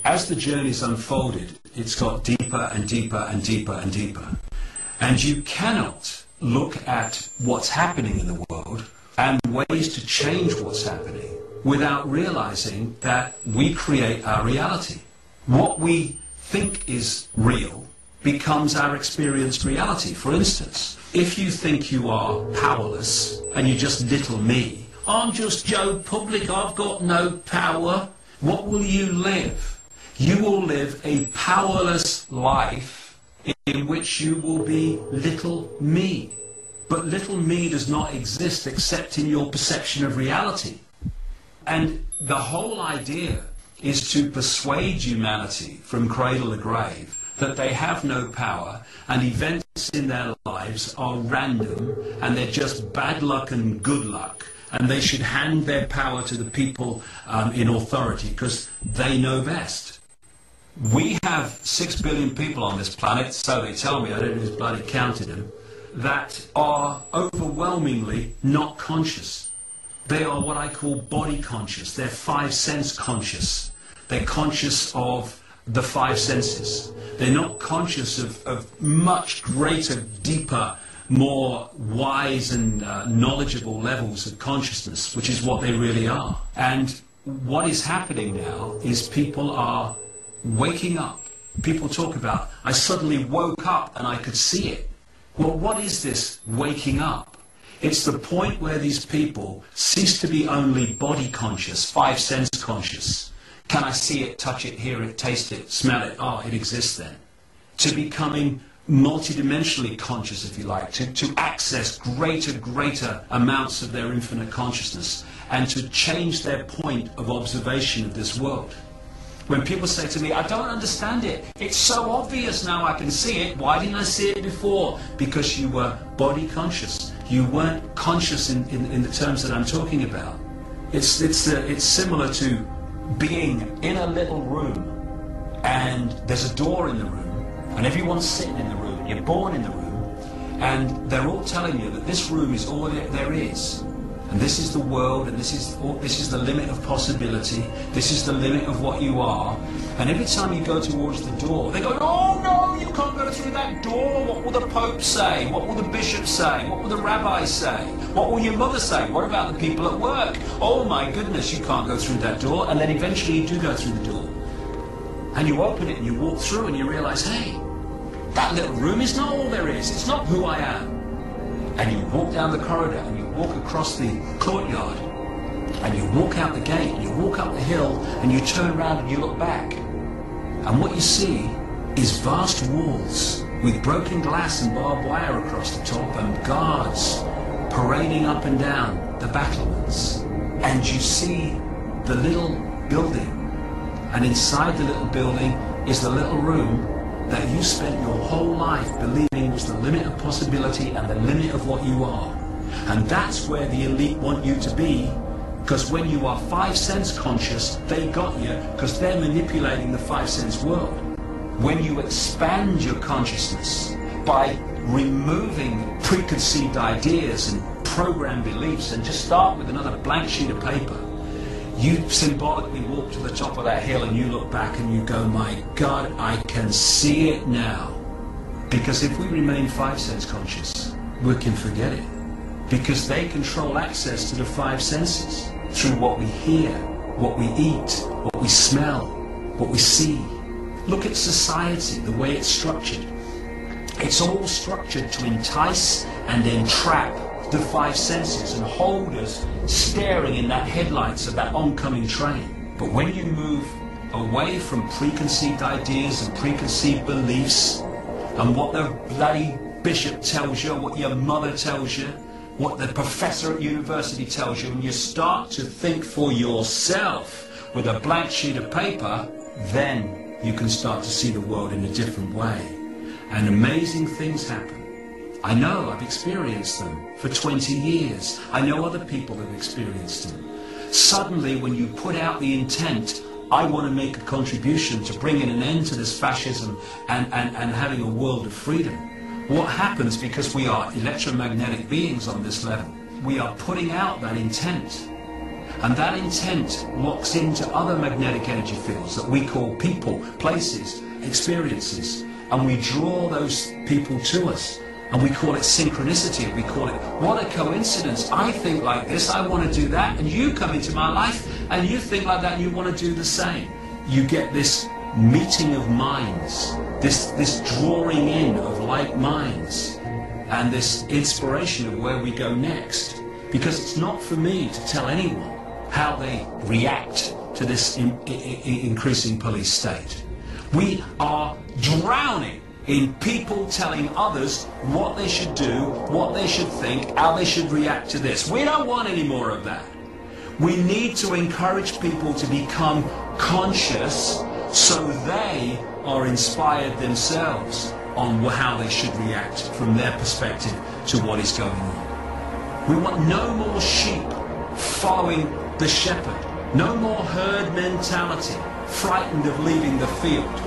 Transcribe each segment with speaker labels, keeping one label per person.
Speaker 1: as the journey's unfolded, it's got deeper and deeper and deeper and deeper. And you cannot look at what's happening in the world and ways to change what's happening without realizing that we create our reality. What we think is real becomes our experienced reality. For instance, if you think you are powerless and you're just little me, I'm just Joe Public, I've got no power, what will you live? You will live a powerless life in which you will be little me. But little me does not exist except in your perception of reality. And the whole idea is to persuade humanity from cradle to grave that they have no power and events in their lives are random and they're just bad luck and good luck, and they should hand their power to the people in authority because they know best. We have 6 billion people on this planet, so they tell me, I don't know who's bloody counted them, that are overwhelmingly not conscious. They are what I call body conscious. They're 5 sense conscious. They're conscious of the 5 senses. They're not conscious of much greater, deeper, more wise and knowledgeable levels of consciousness, which is what they really are. And what is happening now is people are waking up. People talk about, I suddenly woke up and I could see it. Well, what is this waking up? It's the point where these people cease to be only body conscious, 5 sense conscious. Can I see it, touch it, hear it, taste it, smell it? Oh, it exists then. To becoming multidimensionally conscious, if you like, to access greater amounts of their infinite consciousness and to change their point of observation of this world. When people say to me, I don't understand it, it's so obvious now I can see it, why didn't I see it before? Because you were body conscious. You weren't conscious in the terms that I'm talking about. It's similar to being in a little room and there's a door in the room and everyone's sitting in the room, you're born in the room, and they're all telling you that this room is all there is. And this is the world, and this is the limit of possibility, this is the limit of what you are. And every time you go towards the door, they go, oh no, you can't go through that door. What will the Pope say? What will the Bishop say? What will the Rabbi say? What will your mother say? What about the people at work? Oh my goodness, you can't go through that door. And then eventually you do go through the door. And you open it and you walk through and you realize, hey, that little room is not all there is. It's not who I am. And you walk down the corridor and you walk across the courtyard and you walk out the gate and you walk up the hill and you turn around and you look back. And what you see is vast walls with broken glass and barbed wire across the top and guards parading up and down the battlements. And you see the little building. And inside the little building is the little room that you spent your whole life believing was the limit of possibility and the limit of what you are. And that's where the elite want you to be, because when you are 5 sense conscious, they got you, because they're manipulating the 5 sense world. When you expand your consciousness by removing preconceived ideas and programmed beliefs and just start with another blank sheet of paper, you symbolically walk to the top of that hill and you look back and you go, my God, I can see it now. Because if we remain 5 sense conscious, we can forget it. Because they control access to the 5 senses through what we hear, what we eat, what we smell, what we see. Look at society, the way it's structured. It's all structured to entice and entrap the 5 senses and hold us staring in that headlights of that oncoming train. But when you move away from preconceived ideas and preconceived beliefs and what the bloody bishop tells you, what your mother tells you, what the professor at university tells you, and you start to think for yourself with a blank sheet of paper, then you can start to see the world in a different way. And amazing things happen. I know, I've experienced them for 20 years. I know other people have experienced them. Suddenly, when you put out the intent, I want to make a contribution to bringing an end to this fascism and having a world of freedom. What happens, because we are electromagnetic beings on this level, we are putting out that intent. And that intent locks into other magnetic energy fields that we call people, places, experiences. And we draw those people to us. And we call it synchronicity. We call it, what a coincidence. I think like this, I want to do that. And you come into my life and you think like that and you want to do the same. You get this meeting of minds, this drawing in of like minds, and this inspiration of where we go next. Because it's not for me to tell anyone how they react to this increasing police state. We are drowning in people telling others what they should do, what they should think, how they should react to this. We don't want any more of that. We need to encourage people to become conscious so they are inspired themselves on how they should react from their perspective to what is going on. We want no more sheep following the shepherd, no more herd mentality, frightened of leaving the field.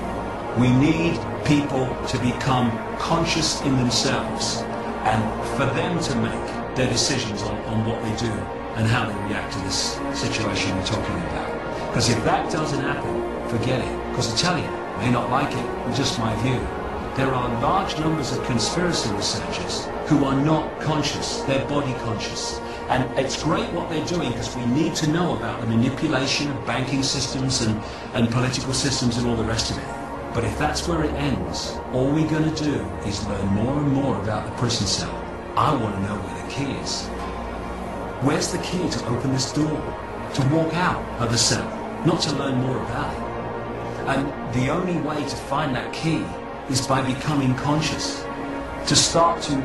Speaker 1: We need people to become conscious in themselves and for them to make their decisions on what they do and how they react to this situation we're talking about. Because if that doesn't happen, forget it. Because I tell you, you may not like it, it's just my view. There are large numbers of conspiracy researchers who are not conscious, they're body conscious. And it's great what they're doing because we need to know about the manipulation of banking systems and political systems and all the rest of it. But if that's where it ends, all we're going to do is learn more and more about the prison cell. I want to know where the key is. Where's the key to open this door? To walk out of the cell, not to learn more about it. And the only way to find that key is by becoming conscious. To start to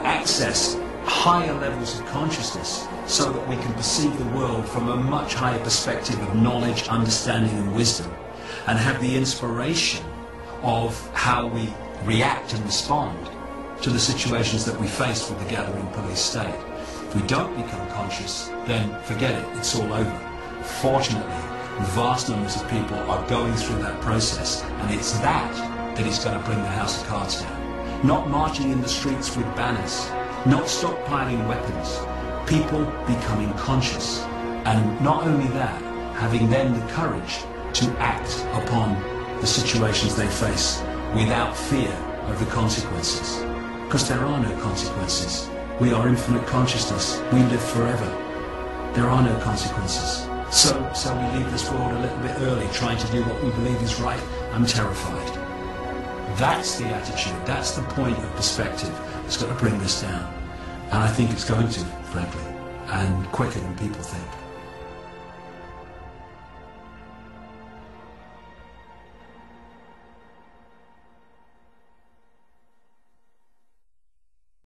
Speaker 1: access higher levels of consciousness so that we can perceive the world from a much higher perspective of knowledge, understanding and wisdom, and have the inspiration of how we react and respond to the situations that we face with the gathering police state. If we don't become conscious, then forget it, it's all over. Fortunately, vast numbers of people are going through that process, and it's that is going to bring the house of cards down. Not marching in the streets with banners, not stockpiling weapons, people becoming conscious, and not only that, having then the courage to act upon the situations they face without fear of the consequences. Because there are no consequences. We are infinite consciousness. We live forever. There are no consequences. So we leave this world a little bit early, trying to do what we believe is right. I'm terrified. That's the attitude. That's the point of perspective that's got to bring this down. And I think it's going to, frankly, and quicker than people think.